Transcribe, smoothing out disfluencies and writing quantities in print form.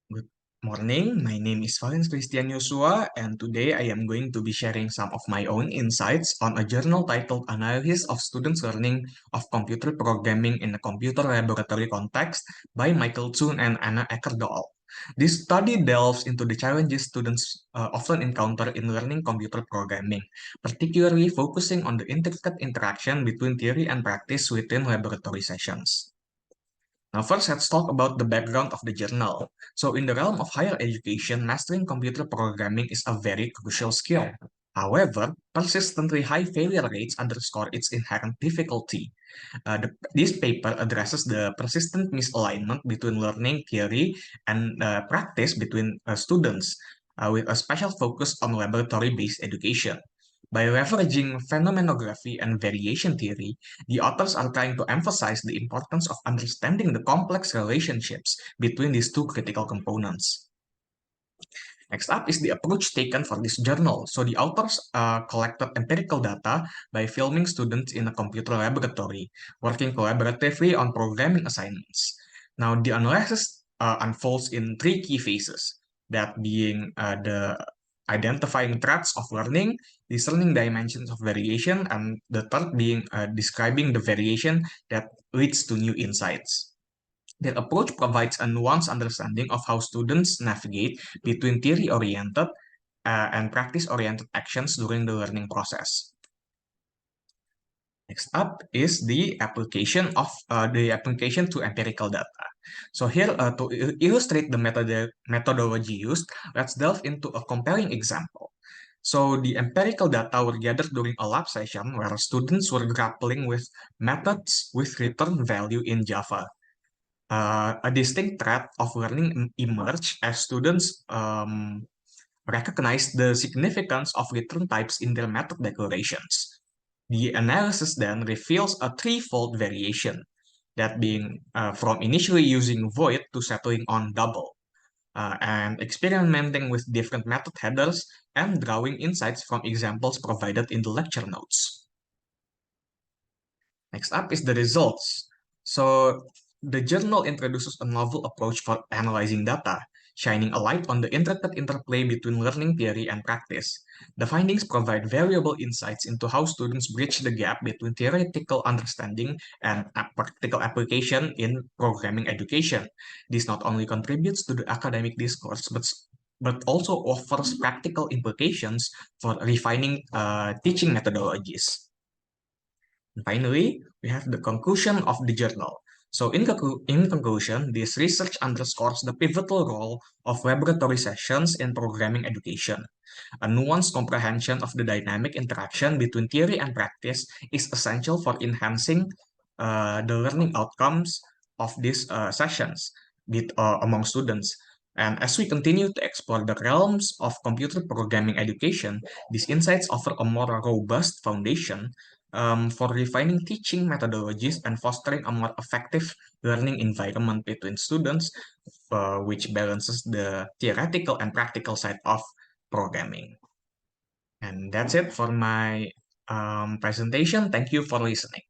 Good morning. My name is Valens Christian Yosua, and today I am going to be sharing some of my own insights on a journal titled Analysis of Students' Learning of Computer Programming in a Computer Laboratory Context by Michael Zun and Anna Eckerdal. This study delves into the challenges students often encounter in learning computer programming, particularly focusing on the intricate interaction between theory and practice within laboratory sessions. Now, first, let's talk about the background of the journal. So, in the realm of higher education, mastering computer programming is a very crucial skill. However, persistently high failure rates underscore its inherent difficulty. This paper addresses the persistent misalignment between learning theory and practice between students, with a special focus on laboratory-based education. By leveraging phenomenography and variation theory, the authors are trying to emphasize the importance of understanding the complex relationships between these two critical components. Next up is the approach taken for this journal. So the authors collected empirical data by filming students in a computer laboratory, working collaboratively on programming assignments. Now the analysis unfolds in three key phases, that being the identifying threats of learning, discerning dimensions of variation, and the third being describing the variation that leads to new insights. Their approach provides a nuanced understanding of how students navigate between theory-oriented and practice-oriented actions during the learning process. Next up is the application to empirical data. So here, to illustrate the methodology used, let's delve into a comparing example. So the empirical data were gathered during a lab session where students were grappling with methods with return value in Java. A distinct threat of learning emerged as students recognize the significance of return types in their method declarations. The analysis then reveals a threefold variation, that being from initially using void to settling on double, and experimenting with different method headers and drawing insights from examples provided in the lecture notes. Next up is the results. So the journal introduces a novel approach for analyzing data, shining a light on the intricate interplay between learning theory and practice. The findings provide valuable insights into how students bridge the gap between theoretical understanding and practical application in programming education. This not only contributes to the academic discourse, but also offers practical implications for refining teaching methodologies. Finally, we have the conclusion of the journal. So in conclusion, this research underscores the pivotal role of laboratory sessions in programming education. A nuanced comprehension of the dynamic interaction between theory and practice is essential for enhancing the learning outcomes of these sessions among students. And as we continue to explore the realms of computer programming education, these insights offer a more robust foundation for refining teaching methodologies and fostering a more effective learning environment between students, which balances the theoretical and practical side of programming. And that's it for my presentation. Thank you for listening.